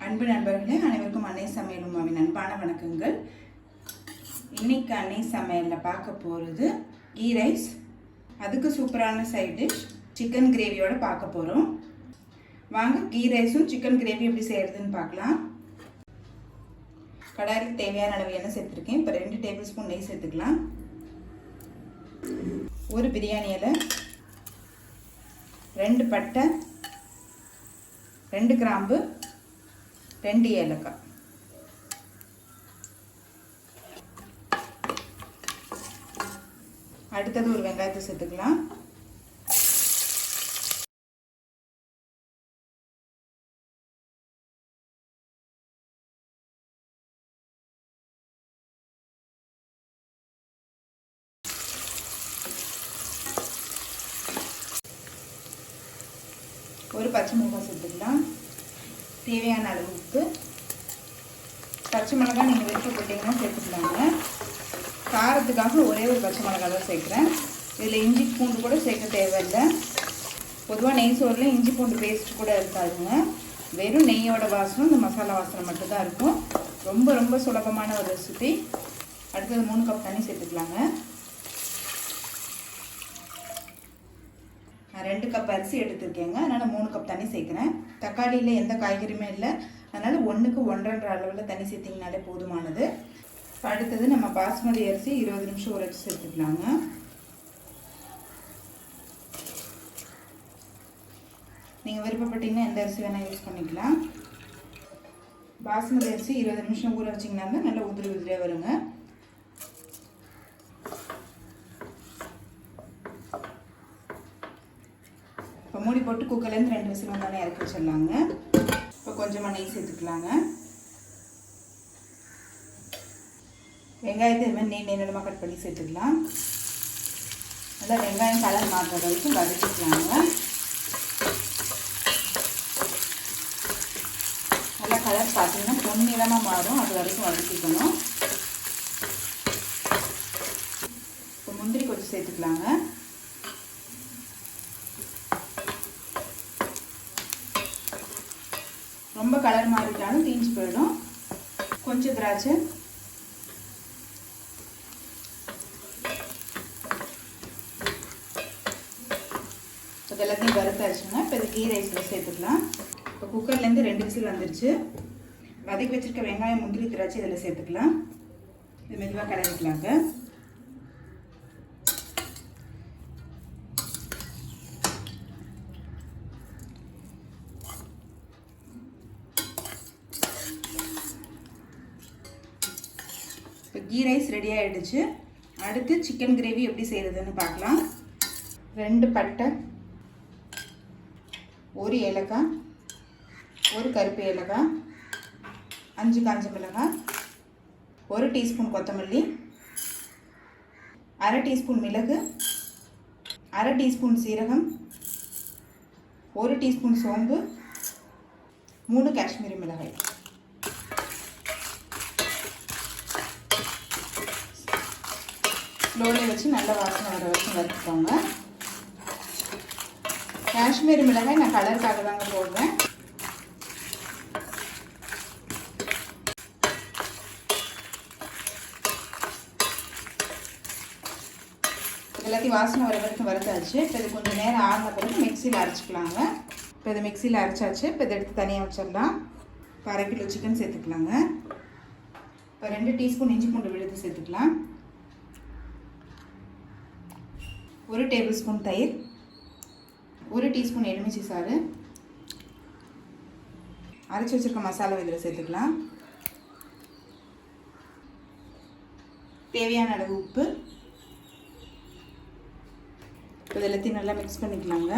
அன்பு நண்பர்களே, அனைவருக்கும் அன்னை சமையல் உமாவின் அன்பான வணக்கங்கள். இன்னைக்கு அன்னை சமையலில் பார்க்க போகிறது கீ ரைஸ். அதுக்கு சூப்பரான சைட் டிஷ் சிக்கன் கிரேவியோட பார்க்க போகிறோம். வாங்க கீ ரைஸும் சிக்கன் கிரேவி எப்படி செய்கிறதுன்னு பார்க்கலாம். கடாய்க்கு தேவையான அளவு எண்ணெய் சேர்த்துருக்கேன். இப்போ 2 டேபிள் ஸ்பூன் நெய் சேர்த்துக்கலாம். ஒரு பிரியாணி இலை, 2 பட்டை, 2 கிராம்பு, 2 ஏலக்காய். அடுத்தது ஒரு வெங்காயத்தை சேர்த்துக்கலாம். ஒரு பச்சை மிளகாய் சேர்த்துக்கலாம். தேவையான அளவு உப்பு. பச்சை மிளகாய் நீங்கள் விருப்பப்பட்டீங்கன்னா சேர்த்துக்கலாங்க. காரத்துக்காக ஒரே ஒரு பச்சை மிளகாய் தான் சேர்க்குறேன். இதில் இஞ்சி பூண்டு கூட சேர்க்க தேவையில்லை. பொதுவாக நெய் சோறில் இஞ்சி பூண்டு பேஸ்ட் கூட இருக்காதுங்க. வெறும் நெய்யோட வாசனம், இந்த மசாலா வாசனை மட்டும்தான் இருக்கும். ரொம்ப ரொம்ப சுலபமான ஒரு ரெசிபி. அடுத்தது 3 கப் தண்ணி சேர்த்துக்கலாங்க. நான் 2 கப் அரிசி எடுத்துருக்கேங்க, அதனால் 3 கப் தண்ணி சேர்க்குறேன். தக்காளியில் எந்த காய்கறியுமே இல்லை, அதனால் 1க்கு 1.5 அளவில் தண்ணி சேர்த்திங்கனாலே போதுமானது. அடுத்தது நம்ம பாஸ்மதி அரிசி 20 நிமிஷம் ஊற வச்சு சேர்த்துக்கலாங்க. நீங்கள் விருப்பப்பட்டீங்கன்னா எந்த அரிசி வேணால் யூஸ் பண்ணிக்கலாம். பாஸ்மதி அரிசி 20 நிமிஷம் ஊற வச்சிங்கன்னா நல்லா உதிரி உதிரியாக வருங்க. இப்போ மூடி போட்டு குக்கர்லேருந்து 2 விசில் வந்தாலே இறக்கி வச்சிடலாங்க. இப்போ கொஞ்சமாக நெய் சேர்த்துக்கலாங்க. வெங்காயத்தை இது மாதிரி நீளமாக கட் பண்ணி சேர்த்துக்கலாம். நல்லா வெங்காயம் கலர் மாறுற வரைக்கும் வதக்கிக்கலாங்க. நல்லா கலர் பார்த்தீங்கன்னா பொன்னிறமாக மாறும், அது வரைக்கும் வதக்கிக்கணும். இப்போ முந்திரி கொஞ்சம் சேர்த்துக்கலாங்க. ரொம்ப கலர் மாறிட்டாலும் தீஞ்சு போயிடும். கொஞ்சம் திராட்சை, எல்லாத்தையும் வறுத்தாச்சுங்க. இப்போ இது கீ ரைஸில் சேர்த்துக்கலாம். இப்போ குக்கர்லேருந்து 2 விசில் வந்துருச்சு. வதக்கி வச்சுருக்க வெங்காயம், முந்திரி, திராட்சை இதில் சேர்த்துக்கலாம். இது மெதுவாக கலரிக்கலாங்க. இப்போ கீ ரைஸ் ரெடி ஆகிடுச்சு. அடுத்து சிக்கன் கிரேவி எப்படி செய்கிறதுன்னு பார்க்கலாம். 2 பட்டை, 1 ஏலக்காய், 1 கருப்பு ஏலக்காய், 5 காஞ்ச மிளகாய், 1 டீஸ்பூன் கொத்தமல்லி, 1/2 டீஸ்பூன் மிளகு, 1/2 டீஸ்பூன் சீரகம், 1 டீஸ்பூன் சோம்பு, 3 காஷ்மீரி மிளகாய். ஸ்லோவில் வச்சு நல்ல வாசனை வர வரைக்கும் வறுத்துக்கோங்க. காஷ்மீரி மிளகாய் நான் கலருக்காக தாங்க போடுறேன். எல்லாத்தையும் வாசனை வர வரைக்கும் வறுத்தாச்சு. இப்போ இது கொஞ்சம் நேரம் ஆகின பிறகு மிக்சியில் அரைச்சிக்கலாங்க. இப்போ இது மிக்சியில் அரைச்சாச்சு. இப்போ இதை எடுத்து தனியாக வச்சிடலாம். இப்போ 1/2 கிலோ சிக்கன் சேர்த்துக்கலாங்க. இப்போ 2 டீஸ்பூன் இஞ்சி பூண்டு விழுது சேர்த்துக்கலாம். 1 டேபிள் ஸ்பூன் தயிர், 1 டீஸ்பூன் எலுமிச்சை சாறு, அரைச்சி வச்சுருக்க மசாலா இதில் சேர்த்துக்கலாம். தேவையான அளவு உப்பு. இப்போ எல்லாத்தையும் நல்லா மிக்ஸ் பண்ணிக்கலாங்க.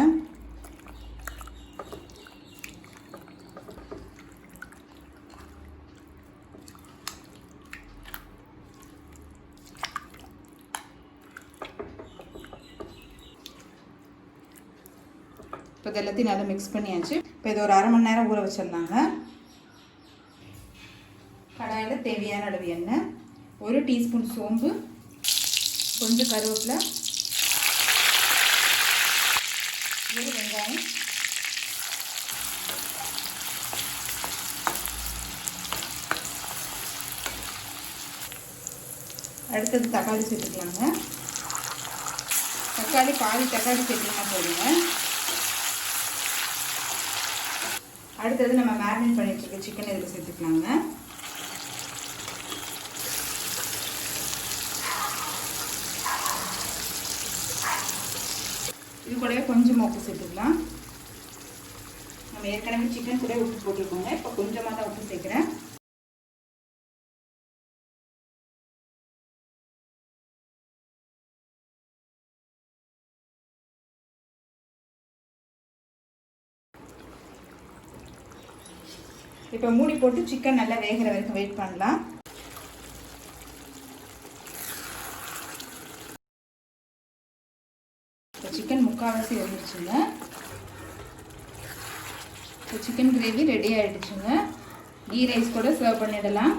இப்போ இது எல்லாத்தையும் நல்லா மிக்ஸ் பண்ணியாச்சு. இப்போ இது ஒரு 1/2 மணி நேரம் ஊற வச்சிடலாங்க. கடாயில் தேவையான அளவு எண்ணெய், 1 டீஸ்பூன் சோம்பு, கொஞ்சம் கருவேப்பிலை, 1 வெங்காயம், அடுத்தது தக்காளி சேர்த்துக்கலாங்க. தக்காளி பாதி தக்காளி சேர்த்துனா போடுங்க. அடுத்தது நம்ம மேரினேட் பண்ணி வச்சுருக்க சிக்கன் இதில் சேர்த்துக்கலாங்க. இது கூடவே கொஞ்சமாக உப்பு சேர்த்துக்கலாம். நம்ம ஏற்கனவே சிக்கன் கூட உப்பு போட்டிருக்கோங்க. இப்போ கொஞ்சமாக தான் உப்பு சேர்க்குறேன். இப்போ மூடி போட்டு சிக்கன் நல்லா வேகிற வரைக்கும் வெயிட் பண்ணலாம். இப்போ சிக்கன் முக்கால்வாசி வந்துருச்சுங்க. இப்போ சிக்கன் கிரேவி ரெடி ஆகிடுச்சுங்க. கீ ரைஸ் கூட சர்வ் பண்ணிடலாம்.